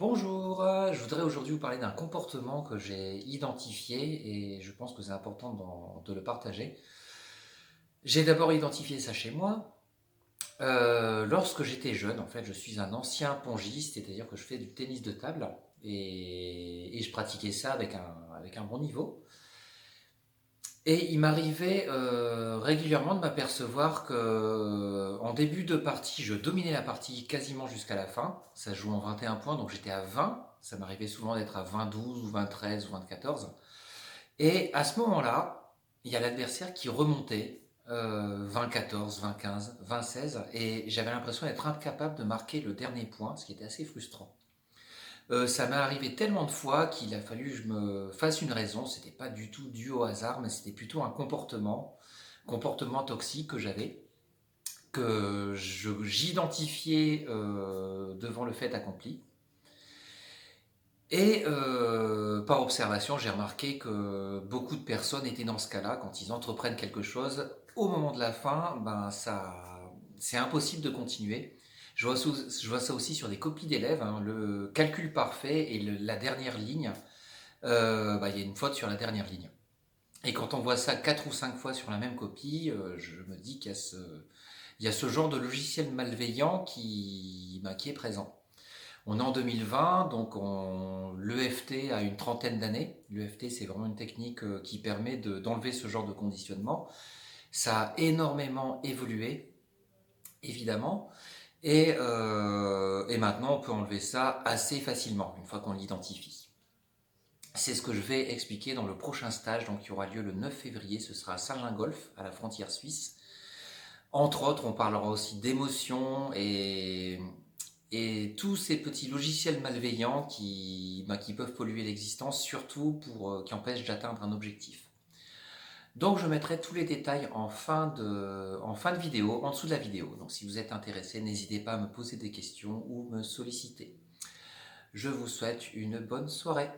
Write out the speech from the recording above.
Bonjour, je voudrais aujourd'hui vous parler d'un comportement que j'ai identifié et je pense que c'est important de le partager. J'ai d'abord identifié ça chez moi. Lorsque j'étais jeune, en fait, je suis un ancien pongiste, c'est-à-dire que je fais du tennis de table et je pratiquais ça avec un bon niveau. Et il m'arrivait régulièrement de m'apercevoir que en début de partie, je dominais la partie quasiment jusqu'à la fin. Ça se joue en 21 points, donc j'étais à 20. Ça m'arrivait souvent d'être à 20-12 ou 20-13 ou 20-14. Et à ce moment-là, il y a l'adversaire qui remontait 20-14, 20-15, 20-16. Et j'avais l'impression d'être incapable de marquer le dernier point, ce qui était assez frustrant. Ça m'est arrivé tellement de fois qu'il a fallu que je me fasse une raison. C'était pas du tout dû au hasard, mais c'était plutôt un comportement toxique que j'avais, j'identifiais devant le fait accompli. Et par observation, j'ai remarqué que beaucoup de personnes étaient dans ce cas-là quand ils entreprennent quelque chose. Au moment de la fin, c'est impossible de continuer. Je vois ça aussi sur des copies d'élèves, hein, le calcul parfait et la dernière ligne. Il y a une faute sur la dernière ligne. Et quand on voit ça 4 ou 5 fois sur la même copie, je me dis il y a ce genre de logiciel malveillant qui est présent. On est en 2020, donc l'EFT a une trentaine d'années. L'EFT, c'est vraiment une technique qui permet d'enlever ce genre de conditionnement. Ça a énormément évolué, évidemment. Et maintenant, on peut enlever ça assez facilement, une fois qu'on l'identifie. C'est ce que je vais expliquer dans le prochain stage, donc qui aura lieu le 9 février. Ce sera à Saint-Gingolf, à la frontière suisse. Entre autres, on parlera aussi d'émotions et tous ces petits logiciels malveillants qui peuvent polluer l'existence, surtout qui empêchent d'atteindre un objectif. Donc je mettrai tous les détails en fin de vidéo, en dessous de la vidéo. Donc si vous êtes intéressé, n'hésitez pas à me poser des questions ou me solliciter. Je vous souhaite une bonne soirée.